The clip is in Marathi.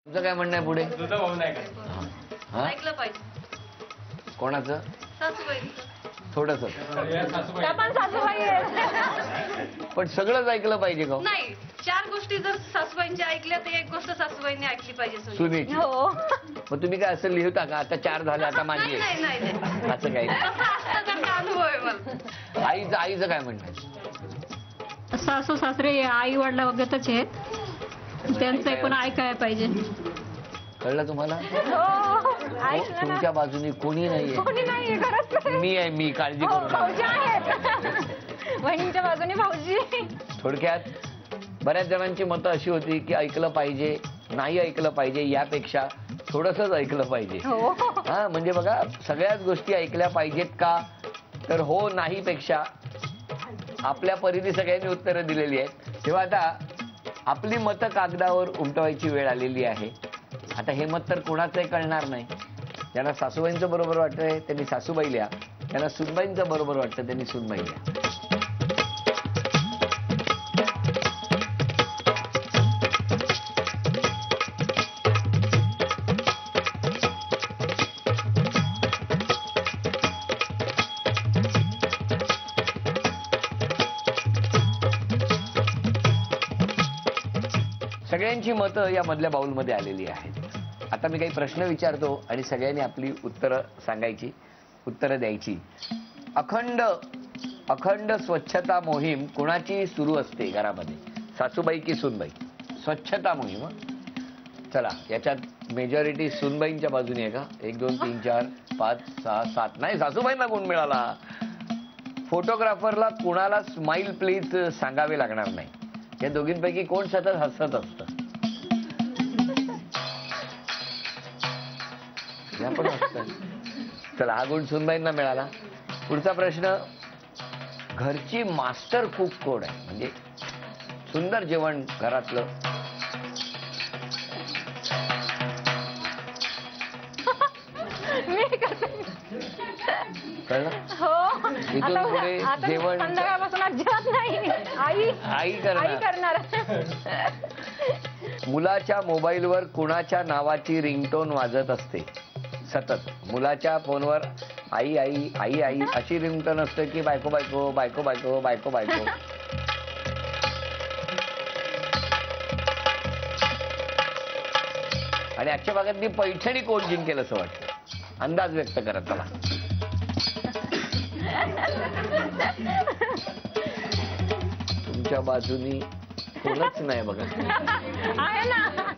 तुझं काय म्हणणं आहे पुढे? तुझा भाऊ नाही का? हा? ऐकलं पाहिजे. कोणाचं? सासूबाईंचं. थोडस त्या पण सासूबाई आहेत. पण सगळंच ऐकलं पाहिजे का? नाही, 4 गोष्टी जर सासूबाईंच्या ऐकल्या तर एक गोष्ट सासूबाईंनी ऐकली पाहिजे सुनेची. सुनेची. हो. मग तुम्ही काय असं लिहिता का आता 4 झाले आता माझी नाही आहे? नाही नाही असं काही नाही. तसं असतं त्याचा अनुभव आहे मला. आईचं काय म्हणणं आहे? सासू सासरे आई वडिला वगैरेच आहेत, त्यांचं पण ऐकायला पाहिजे. कळलं तुम्हाला? हो, ऐकलं ना. तुमच्या बाजूने कोणी नाहीये. कोणी नाहीये खरंच. मी आहे, मी काळजी हो, करू भाऊजी नका. आहेत. वहिनीच्या बाजूने भाऊजी. थोडक्यात बऱ्याच जणांची मतं अशी होती की ऐकलं पाहिजे, नाही ऐकलं पाहिजे, यापेक्षा थोडंसंच ऐकलं पाहिजे. हो. हा, म्हणजे बघा सगळ्याच गोष्टी ऐकल्या पाहिजेत का? तर हो नाही पेक्षा आपल्या परीने सगळ्यांनी उत्तरं दिलेली आहेत. तेव्हा आता आपली मतं कागदावर उमटवायची वेळ आलेली आहे. आता हे मत तर कोणाचंही कळणार नाही. ज्यांना सासूबाईंचं बरोबर वाटतंय त्यांनी सासूबाई लिहा, त्यांना सुनबाईंचं बरोबर वाटतं त्यांनी सुनबाई लिहा. सगळ्यांची मतं या मधल्या बाउलमध्ये आलेली आहेत. आता मी काही प्रश्न विचारतो आणि सगळ्यांनी आपली उत्तरं सांगायची, उत्तरं द्यायची. अखंड स्वच्छता मोहीम कोणाची सुरू असते घरामध्ये? सासूबाई की सुनबाई? स्वच्छता मोहीम. चला, याच्यात मेजॉरिटी सुनबाईंच्या बाजूने आहे का? 1 2 3 4 5 6 7. नाही, सासूबाईंना गुण मिळाला. फोटोग्राफरला कुणाला स्माईल प्लीज सांगावे लागणार नाही. या दोघींपैकी कोण सतत हसत असतं? या पण हसतात. चला, हा गुण सुनबाईंना मिळाला. पुढचा प्रश्न, घरची मास्टर कुक कोण आहे? म्हणजे सुंदर जेवण घरातलं. मी कसं? कळलं? हो. इथून पुढे आता जेवण संध्याकाळपासून अजिबात नाही. आई आई करणार. मुलाच्या मोबाईलवर कुणाच्या नावाची रिंगटोन वाजत असते सतत? मुलाच्या फोनवर आई आई आई आई अशी रिंगटोन असते की बायको बायको बायको बायको बायको बायको? आणि आजच्या भागात मी पैठणी कोण जिंकेल असं वाटतं? अंदाज व्यक्त करा चला. तुमच्या बाजूनी कोणच नाही बघा. आहे ना.